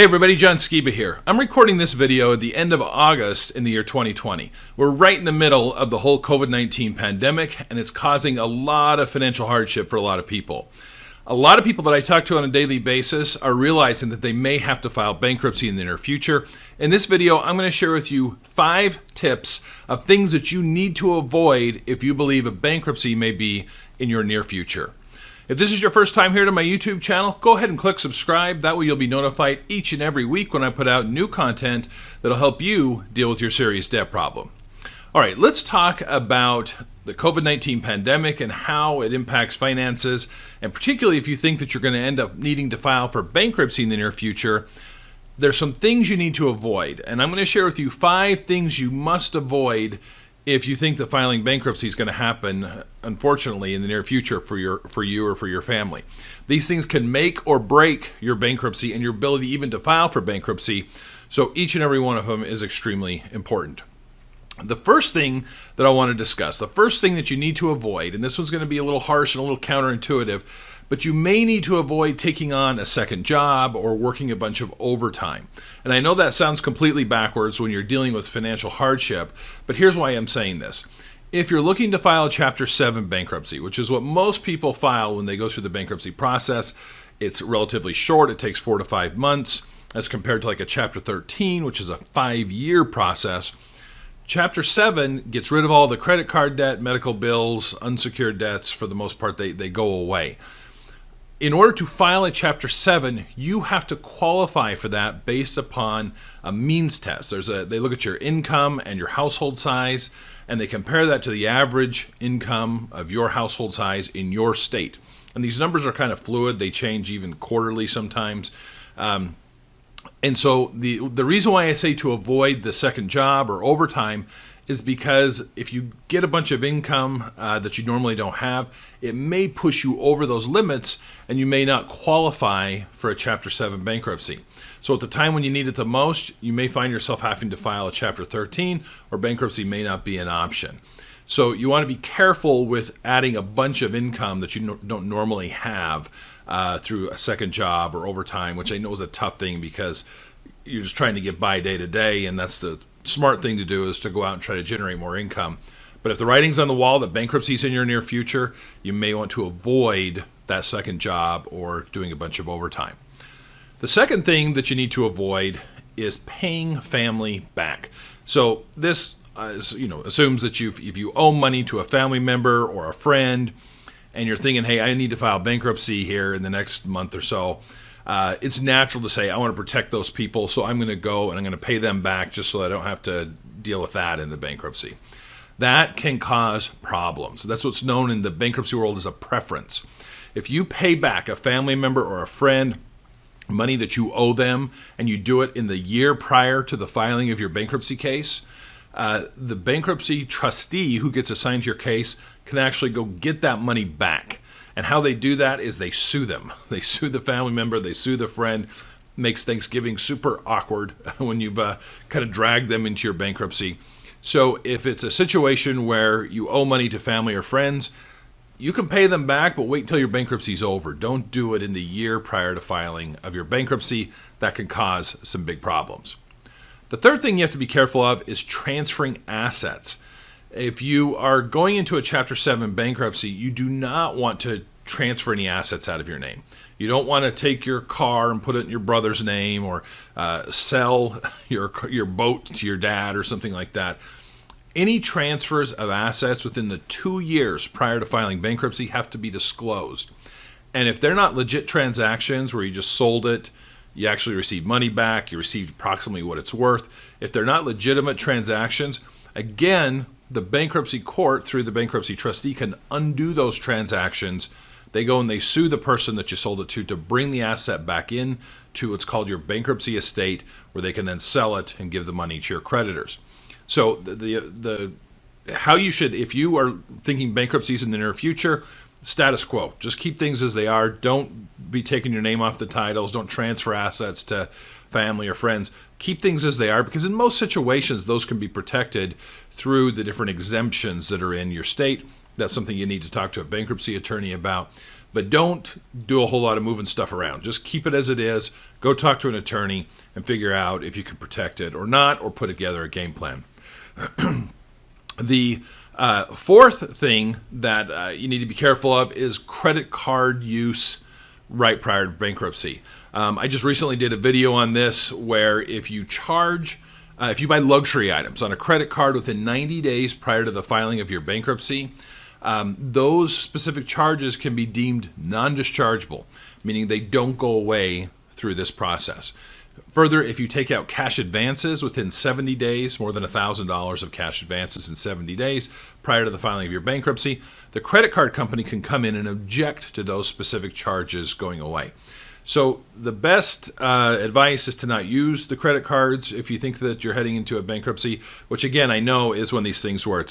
Hey everybody, John Skiba here. I'm recording this video at the end of August in the year 2020. We're right in the middle of the whole COVID-19 pandemic, and it's causing a lot of financial hardship for a lot of people. A lot of people that I talk to on a daily basis are realizing that they may have to file bankruptcy in the near future. In this video, I'm going to share with you 5 tips of things that you need to avoid if you believe a bankruptcy may be in your near future. If this is your first time here to my YouTube channel, go ahead and click subscribe. That way you'll be notified each and every week when I put out new content that'll help you deal with your serious debt problem. All right, let's talk about the COVID-19 pandemic and how it impacts finances, and particularly if you think that you're going to end up needing to file for bankruptcy in the near future, there's some things you need to avoid. And I'm going to share with you 5 things you must avoid if you think that filing bankruptcy is going to happen, unfortunately, in the near future for you or for your family. These things can make or break your bankruptcy and your ability even to file for bankruptcy, so each and every one of them is extremely important. The first thing that I want to discuss, the first thing that you need to avoid, and this one's going to be a little harsh and a little counterintuitive, but you may need to avoid taking on a second job or working a bunch of overtime. And I know that sounds completely backwards when you're dealing with financial hardship, but here's why I'm saying this. If you're looking to file a Chapter 7 bankruptcy, which is what most people file when they go through the bankruptcy process, it's relatively short. It takes 4 to 5 months as compared to like a Chapter 13, which is a 5-year process. Chapter 7 gets rid of all the credit card debt, medical bills, unsecured debts. For the most part, they go away. In order to file a Chapter 7, you have to qualify for that based upon a means test. They look at your income and your household size, and they compare that to the average income of your household size in your state. And these numbers are kind of fluid. They change even quarterly sometimes. And so the reason why I say to avoid the second job or overtime is because if you get a bunch of income that you normally don't have, it may push you over those limits and you may not qualify for a Chapter 7 bankruptcy. So at the time when you need it the most, you may find yourself having to file a Chapter 13, or bankruptcy may not be an option. So you want to be careful with adding a bunch of income that you don't normally have through a second job or overtime, which I know is a tough thing because you're just trying to get by day to day, and that's the smart thing to do, is to go out and try to generate more income. But if the writing's on the wall that bankruptcy is in your near future, you may want to avoid that second job or doing a bunch of overtime. The second thing that you need to avoid is paying family back. So this assumes that if you owe money to a family member or a friend, and you're thinking, hey, I need to file bankruptcy here in the next month or so, it's natural to say, I want to protect those people, so I'm going to go and I'm going to pay them back just so I don't have to deal with that in the bankruptcy. That can cause problems. That's what's known in the bankruptcy world as a preference. If you pay back a family member or a friend money that you owe them, and you do it in the year prior to the filing of your bankruptcy case, the bankruptcy trustee who gets assigned to your case can actually go get that money back. And how they do that is they sue them. They sue the family member, they sue the friend. Makes Thanksgiving super awkward when you've kind of dragged them into your bankruptcy. So if it's a situation where you owe money to family or friends, you can pay them back, but wait until your bankruptcy's over. Don't do it in the year prior to filing of your bankruptcy. That can cause some big problems. The third thing you have to be careful of is transferring assets. If you are going into a Chapter 7 bankruptcy, you do not want to transfer any assets out of your name. You don't want to take your car and put it in your brother's name, or sell your boat to your dad or something like that. Any transfers of assets within the 2 years prior to filing bankruptcy have to be disclosed. And if they're not legit transactions where you just sold it, you actually received money back, you received approximately what it's worth. If they're not legitimate transactions, again, the bankruptcy court, through the bankruptcy trustee, can undo those transactions. They go and they sue the person that you sold it to bring the asset back in to what's called your bankruptcy estate, where they can then sell it and give the money to your creditors. So how you should, if you are thinking bankruptcies in the near future, status quo. Just keep things as they are. Don't be taking your name off the titles. Don't transfer assets to family or friends. Keep things as they are, because in most situations, those can be protected through the different exemptions that are in your state. That's something you need to talk to a bankruptcy attorney about. But don't do a whole lot of moving stuff around. Just keep it as it is. Go talk to an attorney and figure out if you can protect it or not, or put together a game plan. The fourth thing that you need to be careful of is credit card use right prior to bankruptcy. I just recently did a video on this where if you buy luxury items on a credit card within 90 days prior to the filing of your bankruptcy, those specific charges can be deemed non-dischargeable, meaning they don't go away through this process. Further, if you take out cash advances within 70 days, more than $1,000 of cash advances in 70 days prior to the filing of your bankruptcy, the credit card company can come in and object to those specific charges going away. So the best advice is to not use the credit cards if you think that you're heading into a bankruptcy, which again, I know is one of these things where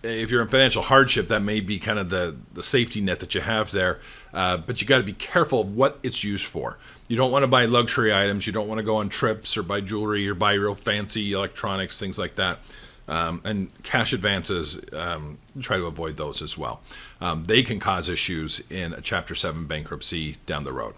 if you're in financial hardship, that may be kind of the safety net that you have there. But you got to be careful of what it's used for. You don't want to buy luxury items. You don't want to go on trips or buy jewelry or buy real fancy electronics, things like that. And cash advances, try to avoid those as well. They can cause issues in a Chapter 7 bankruptcy down the road.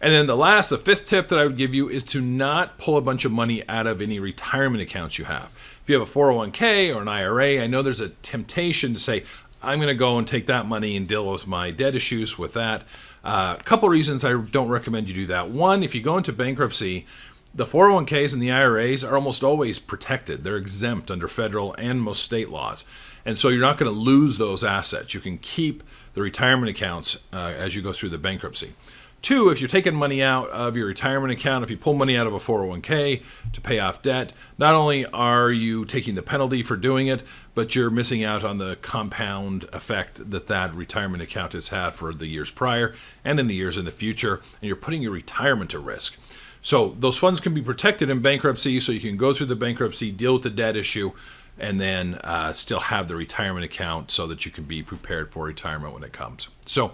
And then the fifth tip that I would give you is to not pull a bunch of money out of any retirement accounts you have. If you have a 401k or an IRA, I know there's a temptation to say, I'm going to go and take that money and deal with my debt issues with that. A couple reasons I don't recommend you do that. One, if you go into bankruptcy, the 401ks and the IRAs are almost always protected. They're exempt under federal and most state laws. And so you're not going to lose those assets. You can keep the retirement accounts as you go through the bankruptcy. Two, if you're taking money out of your retirement account, if you pull money out of a 401k to pay off debt, not only are you taking the penalty for doing it, but you're missing out on the compound effect that retirement account has had for the years prior and in the years in the future, and you're putting your retirement at risk. So those funds can be protected in bankruptcy, so you can go through the bankruptcy, deal with the debt issue, and then still have the retirement account so that you can be prepared for retirement when it comes. So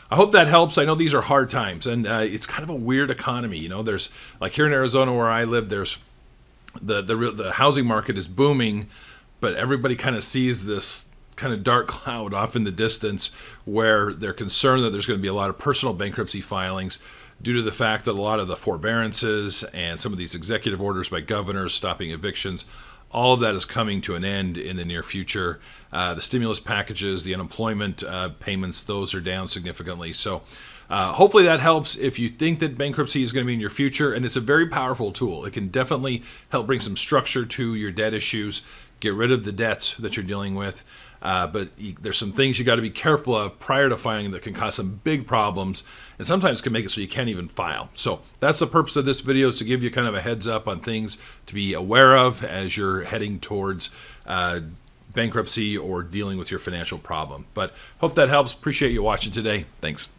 I hope that helps. I know these are hard times, and it's kind of a weird economy. You know, there's like here in Arizona where I live, there's the housing market is booming, but everybody kind of sees this kind of dark cloud off in the distance where they're concerned that there's going to be a lot of personal bankruptcy filings due to the fact that a lot of the forbearances and some of these executive orders by governors stopping evictions, all of that is coming to an end in the near future. The stimulus packages, the unemployment payments, those are down significantly. So hopefully that helps if you think that bankruptcy is going to be in your future. And it's a very powerful tool. It can definitely help bring some structure to your debt issues, get rid of the debts that you're dealing with. But there's some things you got to be careful of prior to filing that can cause some big problems and sometimes can make it so you can't even file. So that's the purpose of this video, is to give you kind of a heads up on things to be aware of as you're heading towards bankruptcy or dealing with your financial problem. But hope that helps. Appreciate you watching today. Thanks.